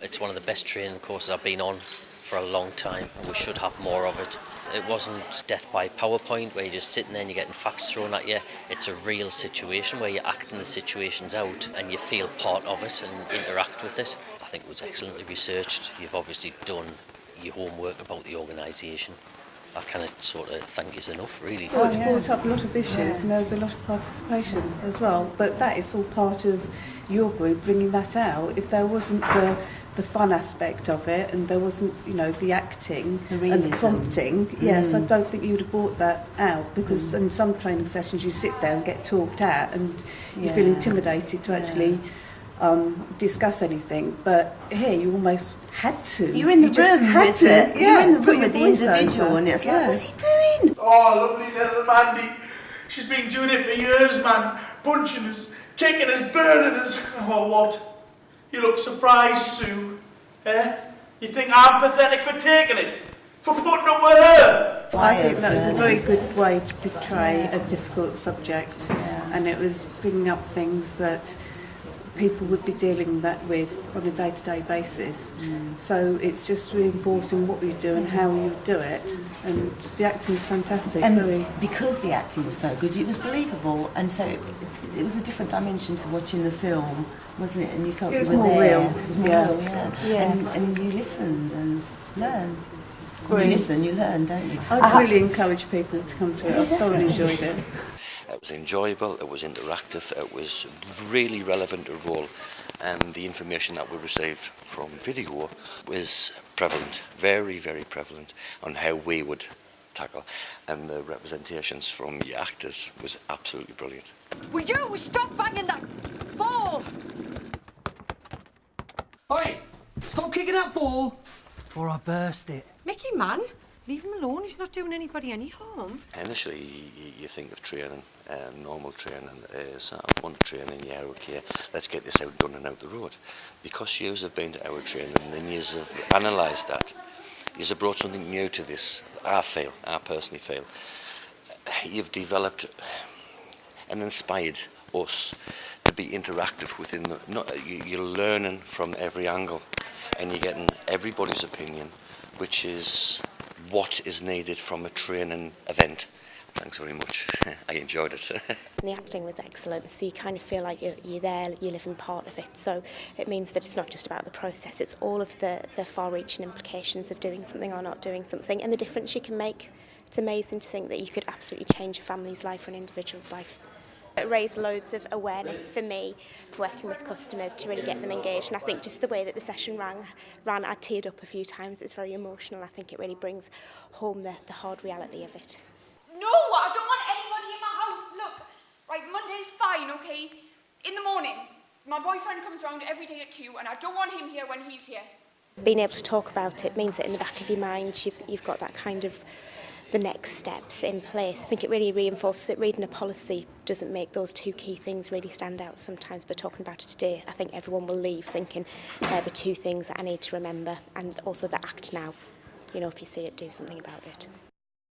It's one of the best training courses I've been on for a long time, and we should have more of it. It wasn't death by PowerPoint where you're just sitting there and you're getting facts thrown at you. It's a real situation where you're acting the situations out and you feel part of it and interact with it. I think it was excellently researched. You've obviously done your homework about the organisation. I kind of sort of think is enough, really. Well, it brought up a lot of issues and there was a lot of participation as well, but that is all part of your group bringing that out. If there wasn't the fun aspect of it and there wasn't, the acting and the prompting, yes, I don't think you would have brought that out, because in some training sessions you sit there and get talked at and you feel intimidated to actually discuss anything, but here you almost had to. You're in the room with it. You're in the room with the individual, and it's like, what's he doing? Oh, lovely little Mandy. She's been doing it for years, man. Punching us, kicking us, burning us. Oh, what? You look surprised, Sue. Eh? You think I'm pathetic for taking it? For putting up with her? I think that was a very good way to portray a difficult subject, and it was bringing up things that people would be dealing with on a day-to-day basis. So it's just reinforcing what you do and how you do it, and the acting was fantastic. And because the acting was so good, it was believable, and so it was a different dimension to watching the film, wasn't it? And you felt it was you were more there. real. It was more real, And you listened and learned. When you listen, you learn, don't you? I'd really encourage people to come to it. I thoroughly enjoyed it. It was enjoyable, it was interactive, it was really relevant to the role, and the information that we received from video was prevalent, very, very prevalent, on how we would tackle, and the representations from the actors was absolutely brilliant. Will you stop banging that ball? Oi! Stop kicking that ball, or I burst it. Mickey, man, leave him alone. He's not doing anybody any harm. Initially, you think of training, normal training, one training, yeah, okay, let's get this out, done and out the road. Because you have been to our training, and then you have analysed that, you have brought something new to this. I personally feel. You've developed and inspired us to be interactive within you're learning from every angle, and you're getting everybody's opinion, which is what is needed from a training event. Thanks very much. I enjoyed it. The acting was excellent, so you kind of feel like you're there, you're living part of it. So it means that it's not just about the process, it's all of the far-reaching implications of doing something or not doing something, and the difference you can make. It's amazing to think that you could absolutely change a family's life or an individual's life. It raised loads of awareness for me, for working with customers, to really get them engaged, and I think just the way that the session ran, I teared up a few times. It's very emotional. I think it really brings home the hard reality of it. No, I don't want anybody in my house. Look, right, Monday's fine, okay? In the morning. My boyfriend comes around every day at 2, and I don't want him here when he's here. Being able to talk about it means that in the back of your mind you've got that kind of the next steps in place. I think it really reinforces it. Reading a policy doesn't make those two key things really stand out sometimes, but talking about it today, I think everyone will leave thinking they're the two things that I need to remember, and also the act now. If you see it, do something about it.